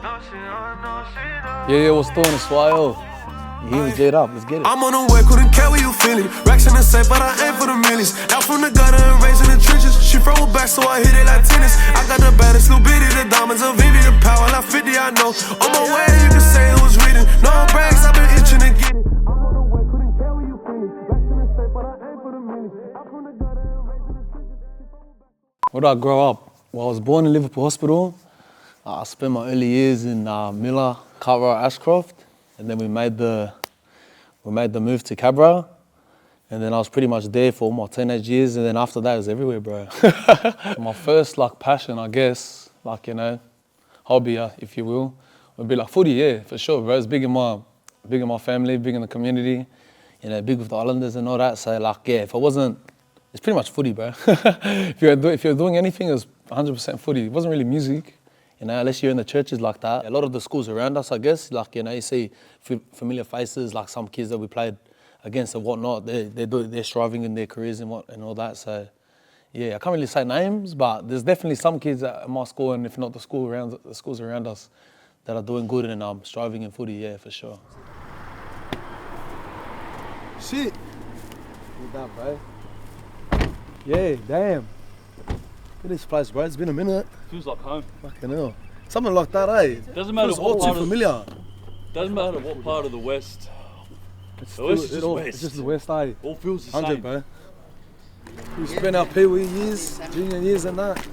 Yeah, what's doing? It's YO. He was GEEDUP, let's get it. I'm on the way, couldn't care what you feeling. Racks in the safe, but I aim for the millions. Out from the gutter and raised in the trenches. She throw it back, so I hit it like tennis. I got the baddest, little bitty, the diamonds of Vivi, the power, like 50, I know. On my way, you can say it was reading. No brags, I've been itching to get it. I'm on the way, couldn't care what you feeling. Racks in the safe, but I aim for the millions. Out from the gutter and raised in the trenches. Where did I grow up? Well, I was born in Liverpool Hospital. I spent my early years in Miller, Cartwright, Ashcroft, and then we made the move to Cabra, and then I was pretty much there for all my teenage years, and then after that it was everywhere, bro. My first passion, I guess, hobby, if you will, would be footy, yeah, for sure, bro. It's big in my family, big in the community, big with the Islanders and all that. So yeah, if I wasn't, it's pretty much footy, bro. if you're doing anything, it's 100% footy. It wasn't really music. Unless you're in the churches like that. A lot of the schools around us, I guess, you see familiar faces, like some kids that we played against and whatnot. They're striving in their careers and all that. So, yeah, I can't really say names, but there's definitely some kids at my school, and if not the schools around us, that are doing good and striving in footy. Yeah, for sure. Shit. Look at that, bro. Yeah, damn. Look at this place, bro. It's been a minute. Feels like home. Fucking hell. Something like that, eh? Doesn't matter what all too familiar. Doesn't matter what part of the West. It's West. just the West, eh? All feels the 100, same. bro. We spent our Pee Wee years, junior years and that.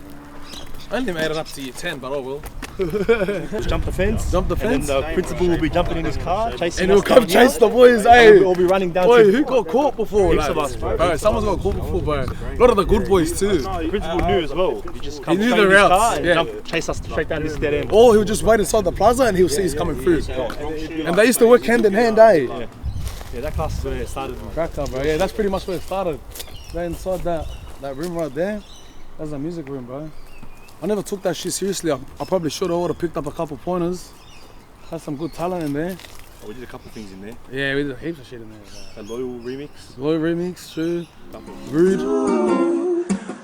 I only made it up to year 10, but oh well. Just jump the fence. Jump the fence. And then the principal will be jumping in his car, chasing and he'll come chase the boys, eh? We'll be running down. Boy, who got caught before? Heaps of us, bro. Someone's got caught before, bro. A lot of the good boys too. The principal knew as well. He just comes He knew straight the in his routes, car and yeah. chase us straight down this dead end. Or he'll just wait inside the plaza and he'll see he's coming through. And they used to work hand in hand, eh? Yeah, that class is where it started. Cracker, bro. Yeah, that's pretty much where it started. Right inside that room right there. That's the music room, bro. I never took that shit seriously. I probably should have. I would have picked up a couple pointers. Had some good talent in there. Oh, we did a couple things in there. Yeah, we did heaps of shit in there. A Loyal remix. Loyal remix, true. Rude.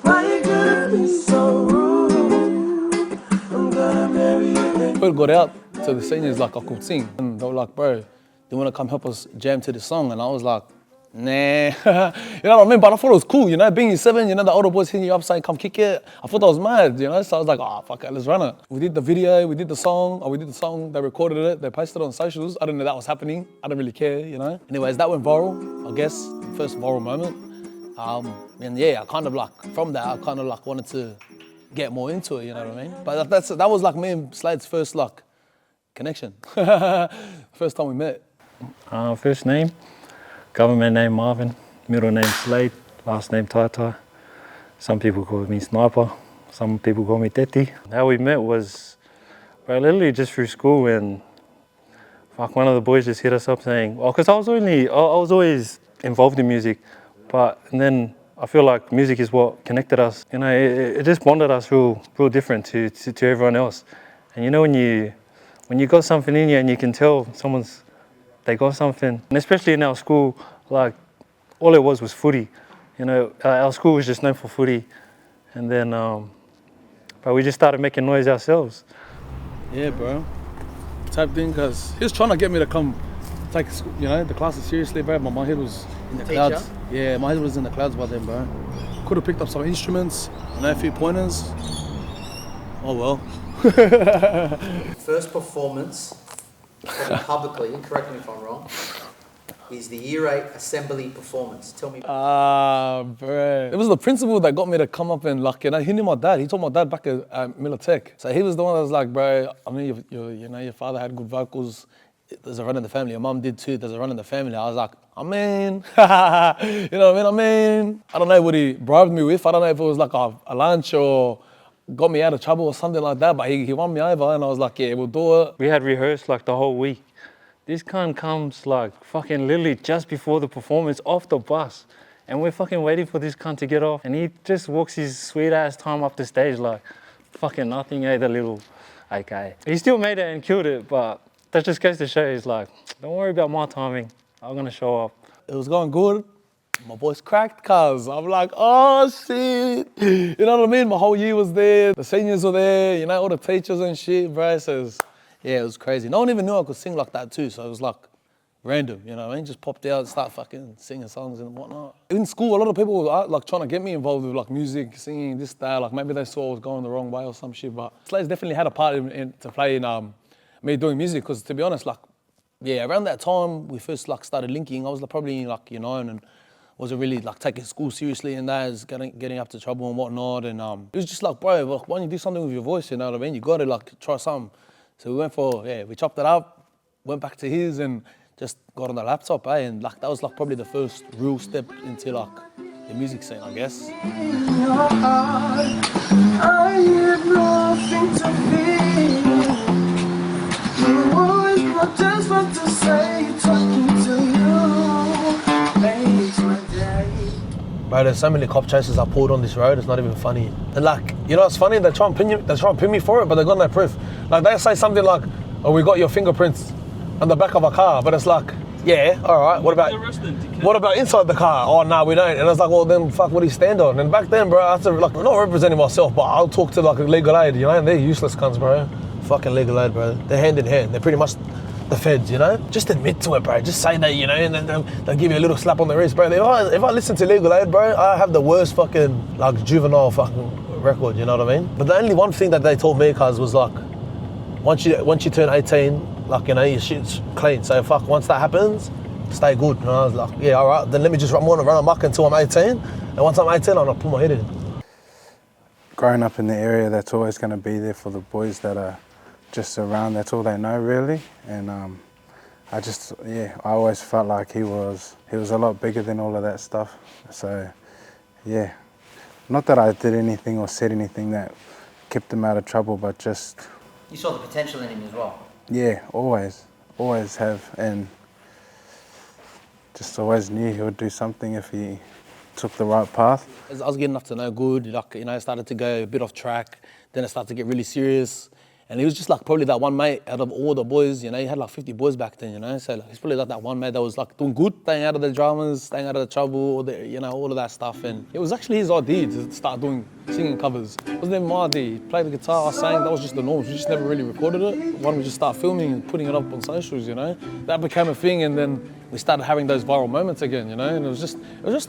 Why you gonna be so rude? I'm gonna marry you. First got out to the seniors I could sing. And they were like, bro, they want to come help us jam to the song. And I was like, nah. You know what I mean? But I thought it was cool, being in 7, the older boys hitting you up saying, come kick it. I thought that was mad, So I was like, oh, fuck it, let's run it. We did the video, we did the song, they recorded it, they posted it on socials. I didn't know that was happening. I didn't really care, Anyways, that went viral, I guess, first viral moment. And yeah, I kind of from that, I kind of wanted to get more into it, you know what I mean? But that was me and Slade's first connection. First time we met. First name, government name Marvin, middle name Slade, last name Tai. Some people call me Sniper, some people call me Teti. How we met was, literally just through school, and one of the boys just hit us up saying, because I was always involved in music, and then I feel like music is what connected us. It just bonded us real different to everyone else. And when you got something in you and you can tell they got something, and especially in our school, all it was footy. Our school was just known for footy, and then, but we just started making noise ourselves. Yeah, bro. Type thing, because he was trying to get me to come take, the classes seriously, bro. But my head was in the clouds. Yeah, my head was in the clouds by then, bro. Could have picked up some instruments, a few pointers. Oh well. First performance, publicly, correct me if I'm wrong, is the Year 8 assembly performance. Tell me. Bro. It was the principal that got me to come up and he knew my dad. He told my dad back at Miller Tech. So he was the one that was like, bro, I mean, your father had good vocals. There's a run in the family. Your mum did too. There's a run in the family. I was like, you know what I mean? I don't know what he bribed me with. I don't know if it was a lunch or got me out of trouble or something like that, but he won me over and I was like, yeah, we'll do it. We had rehearsed the whole week. This cunt comes fucking literally just before the performance off the bus. And we're fucking waiting for this cunt to get off. And he just walks his sweet ass time up the stage fucking nothing, the little AK. He still made it and killed it, but that just goes to show, he's don't worry about my timing. I'm gonna show up. It was going good. My voice cracked, cuz I'm like, oh shit. You know what I mean? My whole year was there. The seniors were there, all the teachers and shit, bro. Says, Yeah, it was crazy. No one even knew I could sing like that too, so it was like random, you know what I mean? Just popped out and start fucking singing songs and whatnot. In school, a lot of people were like trying to get me involved with like music, singing, this, that. Like maybe they saw I was going the wrong way or some shit, but Slade's definitely had a part to play in me doing music, because to be honest, like, yeah, around that time we first like started linking, I was like, probably like, you know, and wasn't really like taking school seriously and that, is getting up to trouble and whatnot. And it was just like, bro, like, why don't you do something with your voice, you know what I mean? You gotta like try something. So we went for, we chopped it up, went back to his and just got on the laptop, and like that was like probably the first real step into like the music scene, I guess. Bro, there's so many cop chases I pulled on this road, it's not even funny. And like, you know, it's funny, they try and pin me for it, but they got no proof. Like they say something like, oh, we got your fingerprints on the back of a car, but it's like, yeah, all right, what about inside the car? Oh, no, we don't. And I was like, well, then fuck, what do you stand on? And back then, bro, I had to, like, I'm not representing myself, but I'll talk to like a legal aid, you know, and they're useless cunts, bro. Fucking legal aid, bro. They're hand in hand. They're pretty much the feds, you know? Just admit to it, bro. Just say that, you know, and then they'll give you a little slap on the wrist, bro. If I listen to legal aid, bro, I have the worst fucking, like, juvenile fucking record, you know what I mean? But the only one thing that they told me, cuz, was like, once you turn 18, like, you know, your shit's clean. So fuck, once that happens, stay good. And I was like, yeah, all right, then let me just run amok until I'm 18. And once I'm 18, I'm gonna put my head in. Growing up in the area, that's always gonna be there for the boys that are just around. That's all they know, really. And I always felt like he was a lot bigger than all of that stuff. So, yeah, not that I did anything or said anything that kept him out of trouble, but just... You saw the potential in him as well? Yeah, always have, and just always knew he would do something if he took the right path. I was getting up to no good, like, you know, I started to go a bit off track, then I started to get really serious. And he was just like probably that one mate out of all the boys, you know, he had like 50 boys back then, you know, so like, he's probably like that one mate that was like doing good, staying out of the dramas, staying out of the trouble, all the, you know, all of that stuff. And it was actually his idea to start doing singing covers. It wasn't even my idea. He played the guitar, I sang, that was just the norms. We just never really recorded it. Why don't we just start filming and putting it up on socials, you know? That became a thing, and then we started having those viral moments again, you know, and it was just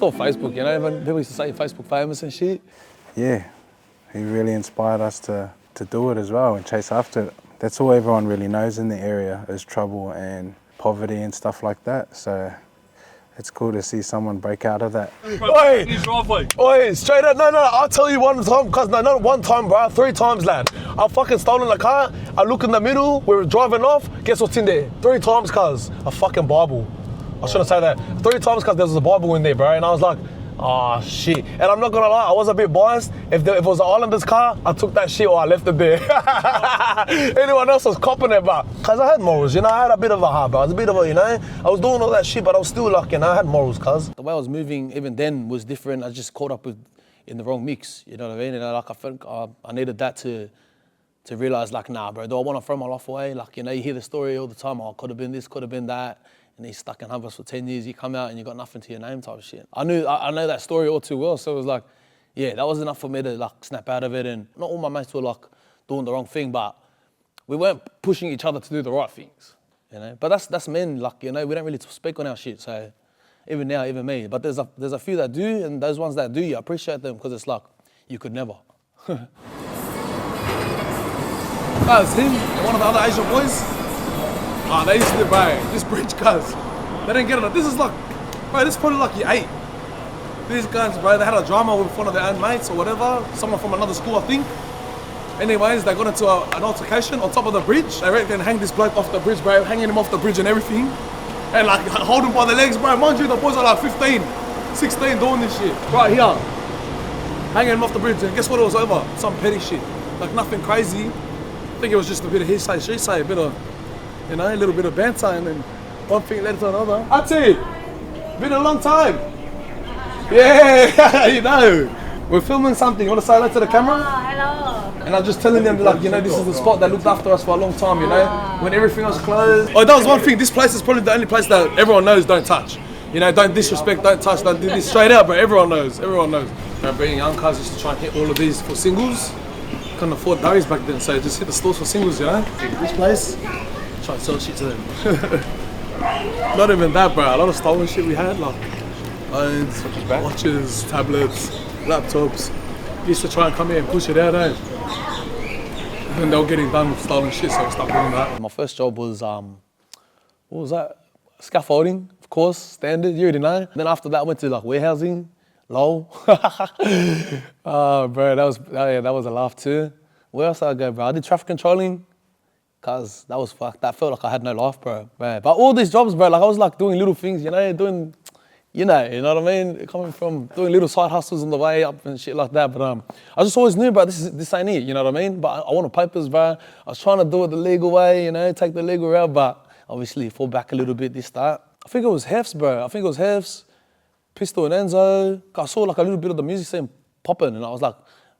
all Facebook, you know, when people used to say Facebook famous and shit. Yeah, he really inspired us to do it as well and chase after it. That's all everyone really knows in the area is trouble and poverty and stuff like that. So it's cool to see someone break out of that. Oi, straight up, no, I'll tell you one time, cause no, not one time, bro, 3 times, lad. I fucking stolen a car, I look in the middle, we were driving off, guess what's in there? 3 times, cuz, a fucking Bible. I shouldn't say that. 3 times, cuz there was a Bible in there, bro, and I was like, oh shit. And I'm not gonna lie, I was a bit biased. If it was an Islanders car, I took that shit or I left it there. Anyone else was copping it, but cause I had morals, you know, I had a bit of a heart, bro. I was a bit of a, you know, I was doing all that shit, but I was still like, you know, I had morals, cuz. The way I was moving even then was different. I just caught up in the wrong mix, you know what I mean? And like I think I needed that to realize like, nah, bro, do I wanna throw my life away? Like, you know, you hear the story all the time, oh, could have been this, could have been that. And he's stuck in Havas for 10 years, you come out and you got nothing to your name type of shit. I know that story all too well, so it was like, yeah, that was enough for me to like snap out of it. And not all my mates were like doing the wrong thing, but we weren't pushing each other to do the right things, you know? But that's men, like, you know, we don't really speak on our shit, so even now, even me. But there's a few that do, and those ones that do, you appreciate them because it's like, you could never. That's him, one of the other Asian boys. Oh, they used to live by this bridge, cuz. They didn't get it. This is like, bro, this is probably like year 8. These guys, bro, they had a drama with one of their own mates or whatever, someone from another school, I think. Anyways, they got into an altercation on top of the bridge. They reckon hang this bloke off the bridge, bro, hanging him off the bridge and everything. And like, hold him by the legs, bro. Mind you, the boys are like 15, 16 doing this shit. Right here, hanging him off the bridge. And guess what it was over? Some petty shit. Like nothing crazy. I think it was just a bit of he say, she say, a bit of, you know, a little bit of banter, and then one thing led to another. Ati, been a long time. Yeah, you know. We're filming something. You want to say hello to the camera? Hello. And I'm just telling them, like, you know, this is the spot that looked after us for a long time, you know, when everything was closed. Oh, that was one thing. This place is probably the only place that everyone knows don't touch. You know, don't disrespect, don't touch, don't do this. Straight out, bro. Everyone knows. Everyone knows. Being young cuz used to try and hit all of these for singles. couldn't afford diaries back then, so just hit the stores for singles, you know? This place, try and sell shit to them. Not even that, bro. A lot of stolen shit we had, like phones, watches, tablets, laptops. Used to try and come here and push it out, eh? And they were getting done with stolen shit, so I stopped doing that. My first job was, what was that? Scaffolding, of course, standard, you already know. Then after that, I went to like warehousing, lol. Oh, bro, that was a laugh too. Where else did I go, bro? I did traffic controlling, cause that was fucked. That felt like I had no life, bro. But all these jobs, bro, like I was like doing little things, you know, you know what I mean? Coming from doing little side hustles on the way up and shit like that. But I just always knew, bro, this ain't it, you know what I mean? But I wanted papers, bro. I was trying to do it the legal way, you know, take the legal route, but obviously fall back a little bit this start. I think it was Hefs, bro. I think it was Hefs, Pistol and Enzo. I saw like a little bit of the music scene popping and I was like,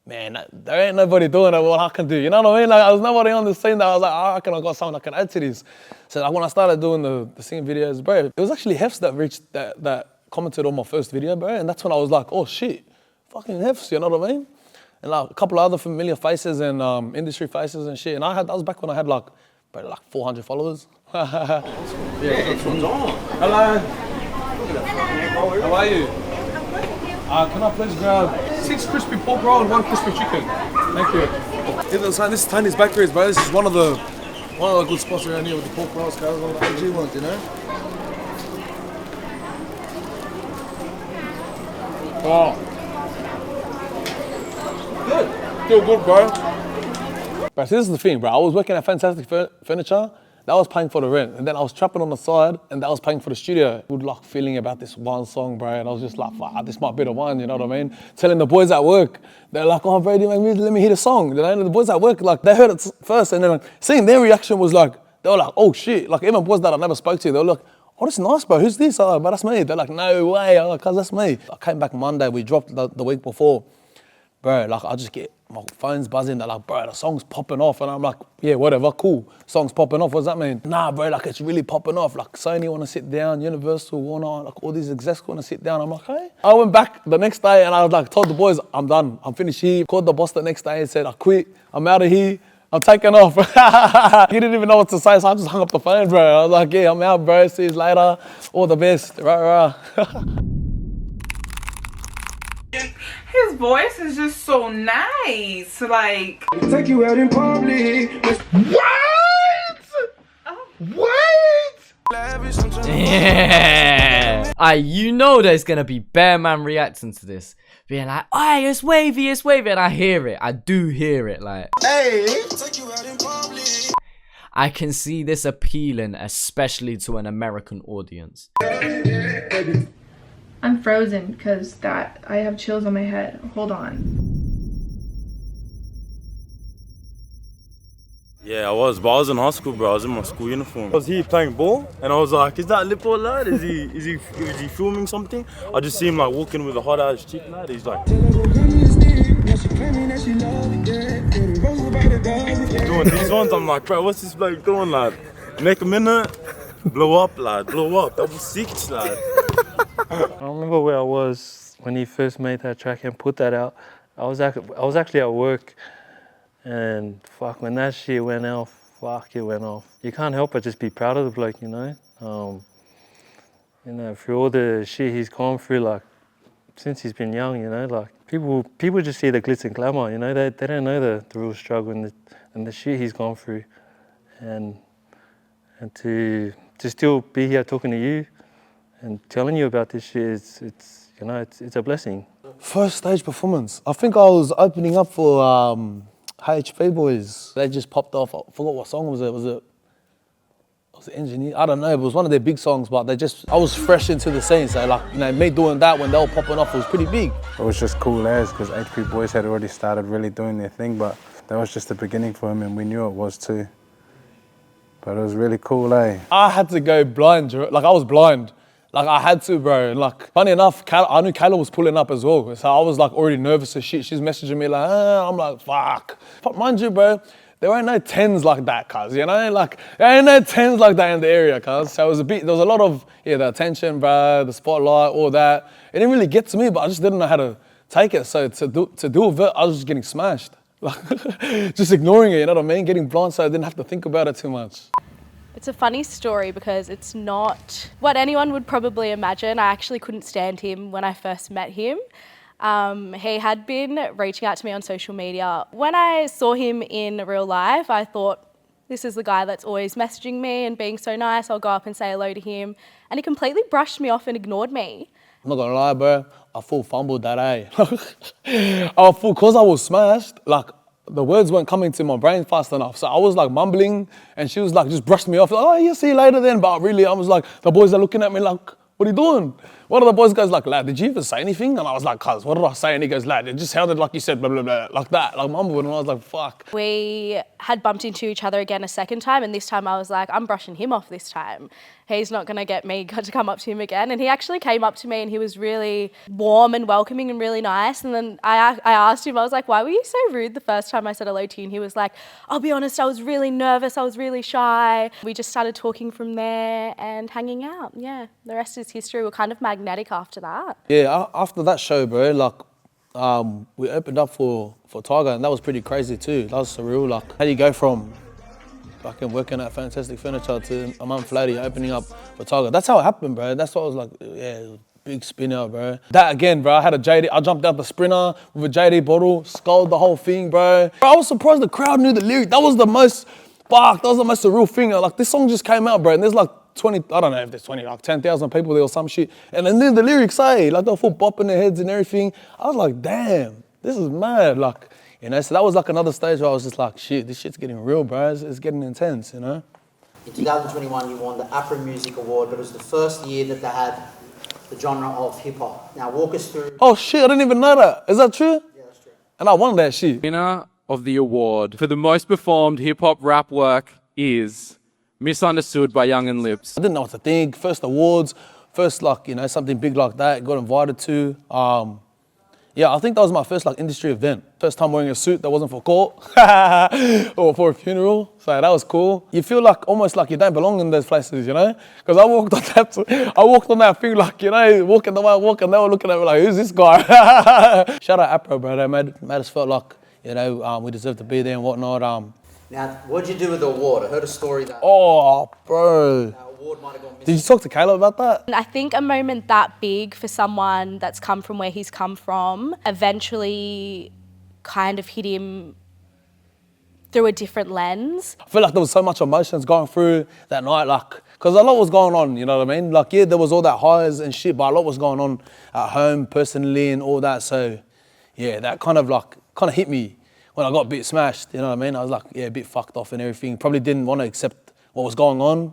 man, there ain't nobody doing it, what I can do, you know what I mean? Like, there was nobody on the scene that I was like, I reckon I got something I can add to this. So like, when I started doing the singing videos, bro, it was actually Hefs that commented on my first video, bro, and that's when I was like, oh shit, fucking Hefs, you know what I mean? And like a couple of other familiar faces and industry faces and shit, and that was back when I had like 400 followers. Yeah, hello. How are you? Can I please grab 6 crispy pork roll and 1 crispy chicken? Thank you. This is Tony's Bakeries, bro. This is one of the good spots around here with the pork rolls, guys. One of the OG ones, you know. Oh, good. Still good, bro. But this is the thing, bro. I was working at Fantastic Furniture. That was paying for the rent. And then I was trapping on the side and that was paying for the studio. Good luck feeling about this one song, bro. And I was just like, wow, this might be the one, you know what I mean? Telling the boys at work, they're like, oh, bro, let me hear the song. Then the boys at work, like, they heard it first and then like, seeing their reaction was like, they were like, oh shit. Like, even boys that I never spoke to, they were like, oh, this is nice, bro. Who's this? Oh, but that's me. They're like, no way. I'm like, cuz that's me. I came back Monday. We dropped the week before. Bro, like, I just get, my phone's buzzing. They're like, bro, the song's popping off. And I'm like, yeah, whatever, cool. Song's popping off. What does that mean? Nah, bro, like, it's really popping off. Like, Sony want to sit down, Universal, Warner, like, all these execs want to sit down. I'm like, hey. I went back the next day and I was like, told the boys, I'm done. I'm finished here. Called the boss the next day and said, I quit. I'm out of here. I'm taking off. He didn't even know what to say, so I just hung up the phone, bro. I was like, yeah, I'm out, bro. See you later. All the best. Rah, rah. His voice is just so nice. Like, Take you out in public. Yeah. You know there's gonna be bear man reacting to this, being like, "Hey, it's wavy," and I hear it. I do hear it. Like, hey. I can see this appealing, especially to an American audience. I'm frozen because I have chills on my head. Hold on. Yeah, I was in high school, bro. I was in my school uniform. I was here playing ball, and I was like, "Is that Lipz lad? Is he filming something?" I just see him like walking with a hot ass chick, lad. He's like doing these ones. I'm like, bro, what's this bloke doing, lad? Next minute, blow up, lad. Blow up. That was 6, lad. I remember where I was when he first made that track and put that out. I was actually at work, and fuck, when that shit went off, fuck, it went off. You can't help but just be proud of the bloke, you know. You know, through all the shit he's gone through, like since he's been young, you know, like people just see the glitz and glamour, you know. They don't know the real struggle and the shit he's gone through, and to still be here talking to you and telling you about this shit, it's a blessing. First stage performance. I think I was opening up for HHP Boys. They just popped off. I forgot what song was it. Was it Engineer? I don't know. It was one of their big songs, but I was fresh into the scene. So like, you know, me doing that when they were popping off was pretty big. It was just cool as, because HP Boys had already started really doing their thing, but that was just the beginning for him, and we knew it was too. But it was really cool, eh? I had to go blind, like I was blind. Like I had to, bro. And like, funny enough, I knew Kayla was pulling up as well. So I was like already nervous as shit. She's messaging me like, I'm like, fuck. But mind you, bro, there ain't no 10s like that, cuz, you know? Like, there ain't no 10s like that in the area, cuz. So there was a lot of, the attention, bro, the spotlight, all that. It didn't really get to me, but I just didn't know how to take it. So to do with it, I was just getting smashed. Like, just ignoring it, you know what I mean? Getting blindsided, I didn't have to think about it too much. It's a funny story because it's not what anyone would probably imagine. I actually couldn't stand him when I first met him. He had been reaching out to me on social media. When I saw him in real life, I thought, this is the guy that's always messaging me and being so nice. I'll go up and say hello to him. And he completely brushed me off and ignored me. I'm not gonna lie, bro. I full fumbled that, cause I was smashed, like, the words weren't coming to my brain fast enough. So I was like mumbling and she was like, just brushed me off. Like, oh, yeah, see you later then. But really, I was like, the boys are looking at me like, what are you doing? One of the boys goes like, lad, did you even say anything? And I was like, cuz, what did I say? And he goes, lad, it just sounded like you said blah, blah, blah, like that, like mumbled. And I was like, fuck. We had bumped into each other again a second time. And this time I was like, I'm brushing him off this time. He's not gonna get me to come up to him again. And he actually came up to me and he was really warm and welcoming and really nice. And then I asked him, I was like, why were you so rude the first time I said hello to you? And he was like, I'll be honest, I was really nervous. I was really shy. We just started talking from there and hanging out. Yeah, the rest is history. We're kind of magnetic after that. Yeah, after that show, bro, like, we opened up for Tiger and that was pretty crazy too. That was surreal. Like, how do you go from fucking working at Fantastic Furniture to a month later opening up for Tiger? That's how it happened, bro. That's what I was like, yeah, it was a big spin out, bro. That again, bro, I had a JD, I jumped out the sprinter with a JD bottle, sculled the whole thing, bro. I was surprised the crowd knew the lyric. That was the most surreal thing. Like, this song just came out, bro, and there's like 20, I don't know if there's 20, like 10,000 people there or some shit. And then the lyrics say, like, they're full bopping their heads and everything. I was like, damn, this is mad. Like, you know, so that was like another stage where I was just like, shit, this shit's getting real, bro. It's getting intense, you know? In 2021, you won the Afro Music Award, but it was the first year that they had the genre of hip-hop. Now, walk us through... Oh, shit, I didn't even know that. Is that true? Yeah, that's true. And I won that shit. Winner of the award for the most performed hip-hop rap work is Misunderstood by Youngn Lipz. I didn't know what to think. First awards, first, like, you know, something big like that, got invited to. Yeah, I think that was my first like industry event. First time wearing a suit that wasn't for court or for a funeral. So that was cool. You feel like almost like you don't belong in those places, you know? Because I walked on that thing like, you know, walking the way I walk and they were looking at me like, who's this guy? Shout out Apro, bro. They made us feel like, you know, we deserve to be there and whatnot. Now, what'd you do with the award? I heard a story that... Oh, bro. Award might have gone missing. Did you talk to Caleb about that? I think a moment that big for someone that's come from where he's come from eventually kind of hit him through a different lens. I feel like there was so much emotions going through that night, like, because a lot was going on, you know what I mean? Like, yeah, there was all that highs and shit, but a lot was going on at home personally and all that. So, yeah, that kind of hit me when I got a bit smashed, you know what I mean? I was like, yeah, a bit fucked off and everything. Probably didn't want to accept what was going on.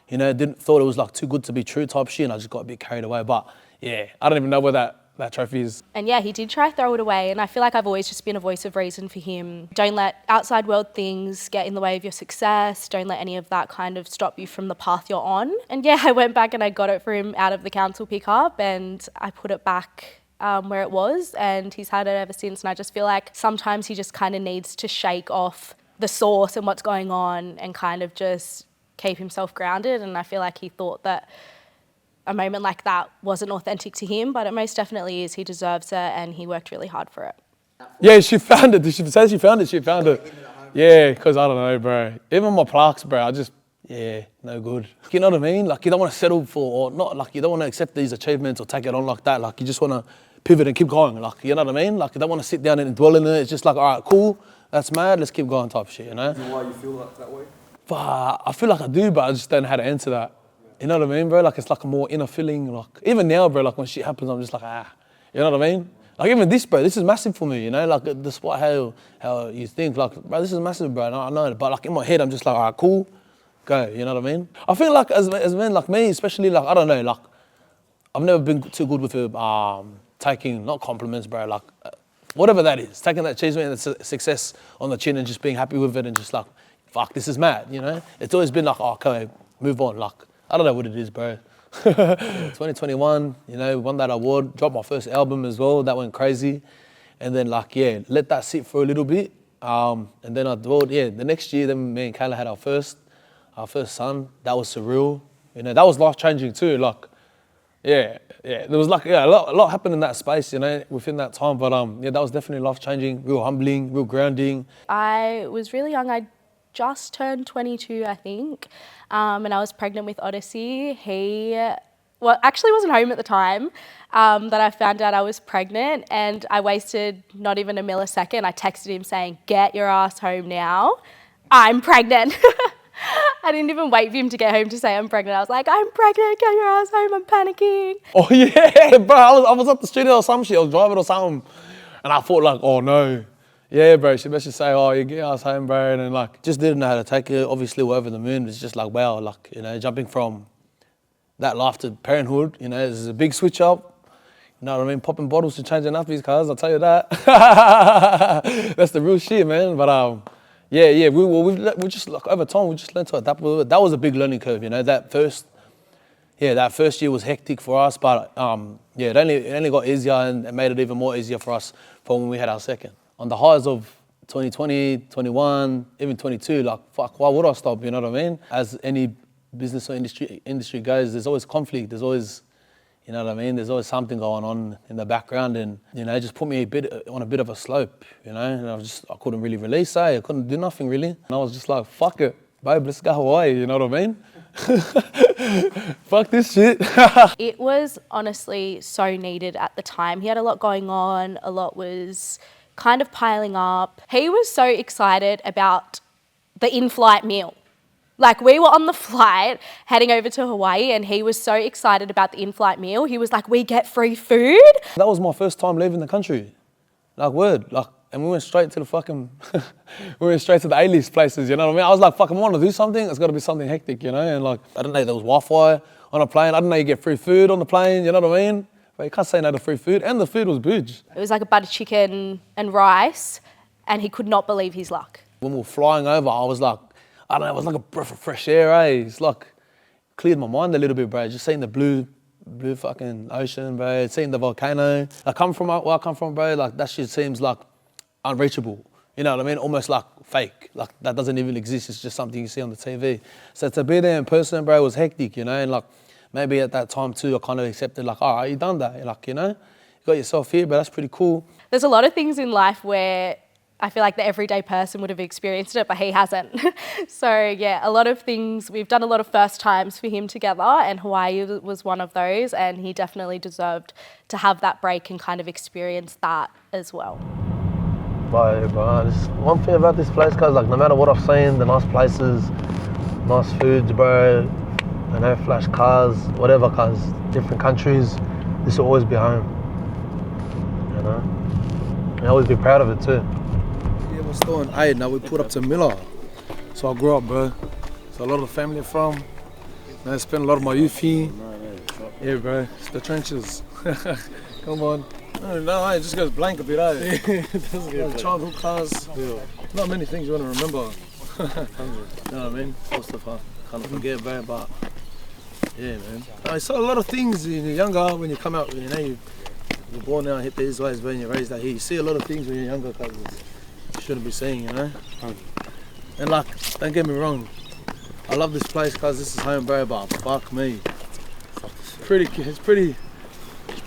You know, thought it was like too good to be true type shit, and I just got a bit carried away. But yeah, I don't even know where that trophy is. And yeah, he did try to throw it away, and I feel like I've always just been a voice of reason for him. Don't let outside world things get in the way of your success. Don't let any of that kind of stop you from the path you're on. And yeah, I went back and I got it for him out of the council pickup, and I put it back where it was, and he's had it ever since. And I just feel like sometimes he just kind of needs to shake off the source and what's going on and kind of just keep himself grounded. And I feel like he thought that a moment like that wasn't authentic to him, but it most definitely is. He deserves it and he worked really hard for it. Yeah, she found it. Did she say she found it? She found it. Yeah, because I don't know, bro. Even my plaques, bro, no good. You know what I mean? Like, you don't want to settle for, or not, like, you don't want to accept these achievements or take it on like that. Like, you just want to pivot and keep going. Like, you know what I mean? Like, you don't want to sit down and dwell in it. It's just like, all right, cool, that's mad, let's keep going type shit, you know? Is it why you feel like that way? But I feel like I do, but I just don't know how to answer that. You know what I mean, bro? Like, it's like a more inner feeling. Like, even now, bro, like when shit happens, I'm just like, you know what I mean? Like, even this, bro, this is massive for me, you know? Like, despite how you think, like, bro, this is massive, bro, I know. But like in my head, I'm just like, all right, cool, go, you know what I mean? I feel like as men, like me, especially, like, I don't know, like, I've never been too good with taking, not compliments, bro, like, whatever that is, taking that achievement and success on the chin and just being happy with it and just like, fuck, this is mad, you know? It's always been like, oh, okay, move on. Like, I don't know what it is, bro. 2021, you know, won that award, dropped my first album as well. That went crazy. And then, like, yeah, let that sit for a little bit. And then the next year, then me and Kayla had our first son. That was surreal. You know, that was life-changing too. Like, Yeah, there was like a lot happened in that space, you know, within that time. But yeah, that was definitely life changing, real humbling, real grounding. I was really young. I just turned 22, I think, and I was pregnant with Odyssey. He, well, actually wasn't home at the time that I found out I was pregnant, and I wasted not even a millisecond. I texted him saying, "Get your ass home now. I'm pregnant." I didn't even wait for him to get home to say I'm pregnant. I was like, "I'm pregnant, get your ass home, I'm panicking." Oh yeah, bro, I was at the studio or some shit, I was driving or something, and I thought like, oh no. Yeah, bro, she must just say, oh, you get your ass home, bro, and then like, just didn't know how to take it. Obviously, we're over the moon. It's just like, wow, like, you know, jumping from that life to parenthood, you know, this is a big switch up. You know what I mean? Popping bottles to changing nappies, cuz, I'll tell you that. That's the real shit, man. But yeah, we just like over time we just learned to adapt with it. That was a big learning curve, you know. That first year was hectic for us, but yeah, it only got easier and it made it even more easier for us for when we had our second. On the highs of 2020, 21, even 22, like fuck, why would I stop? You know what I mean? As any business or industry goes, there's always conflict. There's always, you know what I mean? There's always something going on in the background, and you know, it just put me on a bit of a slope, you know. And I couldn't really release, I couldn't do nothing really. And I was just like, fuck it, babe, let's go Hawaii. You know what I mean? Fuck this shit. It was honestly so needed at the time. He had a lot going on. A lot was kind of piling up. He was so excited about the in-flight meal. Like, we were on the flight heading over to Hawaii and he was so excited about the in-flight meal. He was like, we get free food. That was my first time leaving the country. Like, word. Like, and we went straight to the fucking, we went straight to the A-list places, you know what I mean? I was like, fucking, I want to do something. It's got to be something hectic, you know? And like, I didn't know there was Wi-Fi on a plane. I didn't know you get free food on the plane, you know what I mean? But you can't say no to free food. And the food was booge. It was like a butter chicken and rice, and he could not believe his luck. When we were flying over, I was like, I don't know, it was like a breath of fresh air, eh? It's like, cleared my mind a little bit, bro. Just seeing the blue fucking ocean, bro. Seeing the volcano. Where I come from, bro, like that shit seems like unreachable. You know what I mean? Almost like fake. Like that doesn't even exist. It's just something you see on the TV. So to be there in person, bro, was hectic, you know? And like, maybe at that time too, I kind of accepted like, all right, you done that. Like, you know, you got yourself here, but that's pretty cool. There's a lot of things in life where I feel like the everyday person would have experienced it, but he hasn't. So yeah, a lot of things, we've done a lot of first times for him together, and Hawaii was one of those, and he definitely deserved to have that break and kind of experience that as well. Bro, there's one thing about this place, cause like no matter what I've seen, the nice places, nice foods, bro, you know, flash cars, whatever, cause different countries, this will always be home, you know? And always be proud of it too. Yeah, we're still in Aid, now we put up to Miller. So I grew up, bro. So a lot of the family are from, and I spent a lot of my youth here. Yeah, bro, it's the trenches. Come on. No, it just goes blank a bit, eh? Yeah, it does get childhood cars. Yeah. Not many things you want to remember. You know what I mean? All stuff I can't forget about, but yeah, man. I saw a lot of things when you're younger, when you come out, you know, you're born out, hit these ways, when you're raised out here. You see a lot of things when you're younger, cause you shouldn't be seeing, you know? And like, don't get me wrong, I love this place cause this is home, bro, but fuck me. It's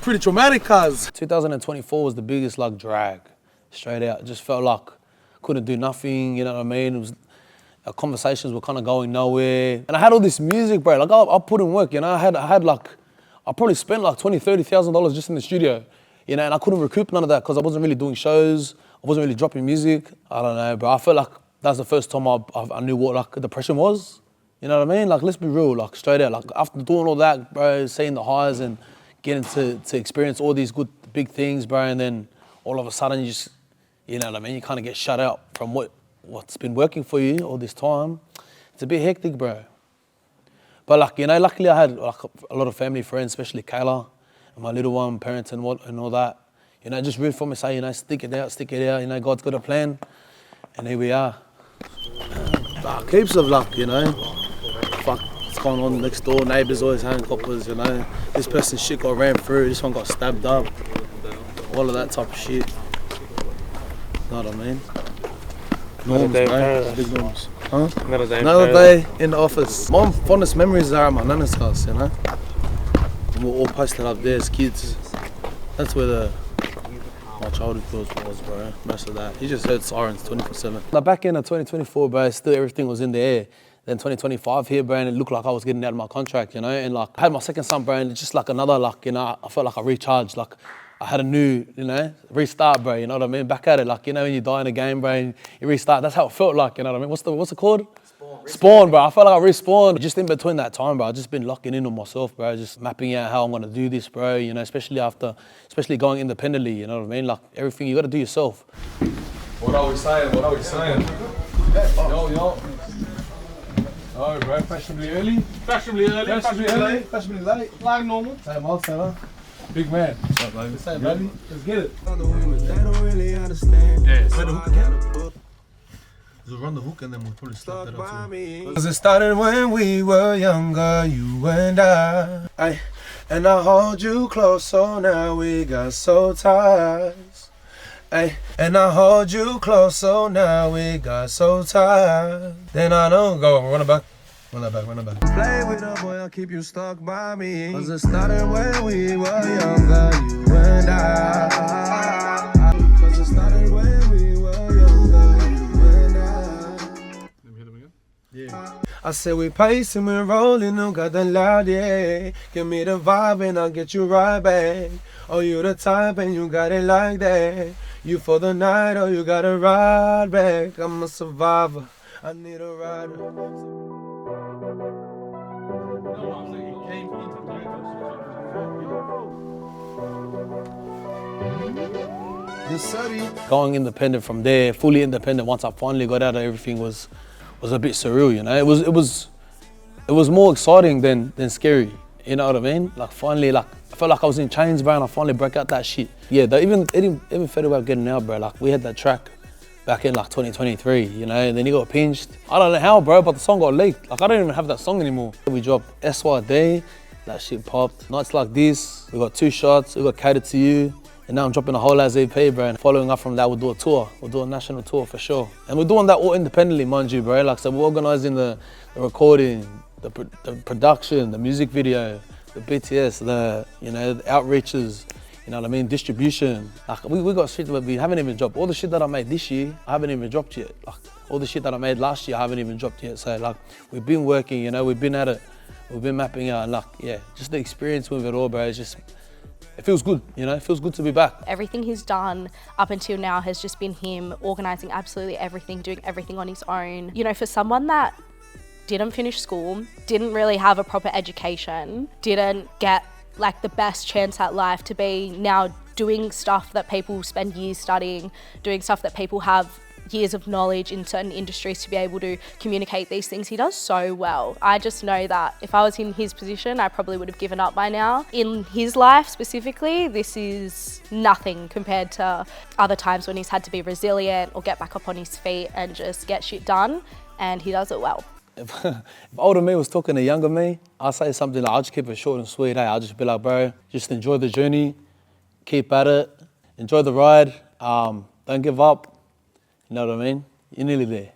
pretty traumatic, cuz. 2024 was the biggest like drag, straight out. It just felt like couldn't do nothing, you know what I mean? It was, our conversations were kind of going nowhere. And I had all this music, bro, like I put in work, you know? I had like, I probably spent like $20,000, $30,000 just in the studio, you know? And I couldn't recoup none of that because I wasn't really doing shows. I wasn't really dropping music. I don't know, bro. I felt like that's the first time I knew what like depression was. You know what I mean? Like, let's be real, like straight out. Like after doing all that, bro, seeing the highs and getting to experience all these good, big things, bro, and then all of a sudden you just, you know what I mean? You kind of get shut out from what's been working for you all this time. It's a bit hectic, bro. But like, you know, luckily I had like a lot of family friends, especially Kayla and my little one, parents and all that. You know, just root for me, say, you know, stick it out, you know, God's got a plan. And here we are. Heaps of luck, you know. Fuck, what's going on next door, neighbours always having coppers, you know. This person's shit got ran through, this one got stabbed up. All of that type of shit. Know what I mean? Norms, bro. Big norms. Huh? Another day in the office. My fondest memories are at my nana's house, you know. And we're all posted up there as kids. That's where my childhood thoughts was, bro. Most of that. You just heard sirens 24/7. Like back in 2024, bro, still everything was in the air. Then 2025 here, bro, and it looked like I was getting out of my contract, you know? And like, I had my second son, bro, and it's just like another, like, you know, I felt like I recharged, like, I had a new, you know, restart, bro, you know what I mean? Back at it, like, you know, when you die in a game, bro, and you restart, that's how it felt like, you know what I mean? What's it called? Spawn, bro. I felt like I respawned. Just in between that time, bro, I've just been locking in on myself, bro, just mapping out how I'm gonna do this, bro, you know, especially going independently, you know what I mean? Like, everything, you gotta do yourself. What are we saying? Yo. Oh, bro, fashionably early. Fashionably late. Like normal. Same old fella. Big man. What's up, baby? What's up, baby? Let's get it. They don't really understand. Yeah, play the hook again. We'll run the hook and then we'll probably start that out too. Cause it started when we were younger, you and I. And I hold you close, so now we got soul ties. And I hold you close, so now we got soul ties. Then I don't go, run it back. Run it back. Play with a boy, I'll keep you stuck by me. Cause it started when we were younger, you and I. Cause it started when we were younger, you and I. Let me hit him again. Yeah. I said we pacing, we're rolling, no got that loud, yeah. Give me the vibe and I'll get you right back. Oh, you the type and you got it like that. You for the night, oh, you gotta ride back. I'm a survivor, I need a rider. Going independent from there, fully independent, once I finally got out of everything was a bit surreal, you know? It was more exciting than scary, you know what I mean? Like finally, like I felt like I was in chains, bro, and I finally broke out that shit. Yeah, even fed about getting out, bro. Like we had that track back in like 2023, you know, and then he got pinched. I don't know how, bro, but the song got leaked. Like I don't even have that song anymore. We dropped SYD, that shit popped. Nights Like This, we got 2 shots, we got Catered to You. And now I'm dropping a whole ass EP, bro, and following up from that, we'll do a tour. We'll do a national tour for sure. And we're doing that all independently, mind you, bro. Like, so we're organizing the recording, the production, the music video, the BTS, the outreaches, you know what I mean, distribution. Like, we got shit that we haven't even dropped. All the shit that I made this year, I haven't even dropped yet. Like, all the shit that I made last year, I haven't even dropped yet. So, like, we've been working, you know, we've been at it, we've been mapping out, and like, yeah, just the experience with it all, bro, it's just, it feels good, you know, it feels good to be back. Everything he's done up until now has just been him organising absolutely everything, doing everything on his own. You know, for someone that didn't finish school, didn't really have a proper education, didn't get like the best chance at life to be now doing stuff that people spend years studying, doing stuff that people have years of knowledge in certain industries to be able to communicate these things. He does so well. I just know that if I was in his position, I probably would have given up by now. In his life specifically, this is nothing compared to other times when he's had to be resilient or get back up on his feet and just get shit done, and he does it well. If older me was talking to younger me, I'll say something like, I'll just keep it short and sweet. Hey, I'll just be like, bro, just enjoy the journey, keep at it, enjoy the ride, don't give up. You know what I mean? You're nearly there.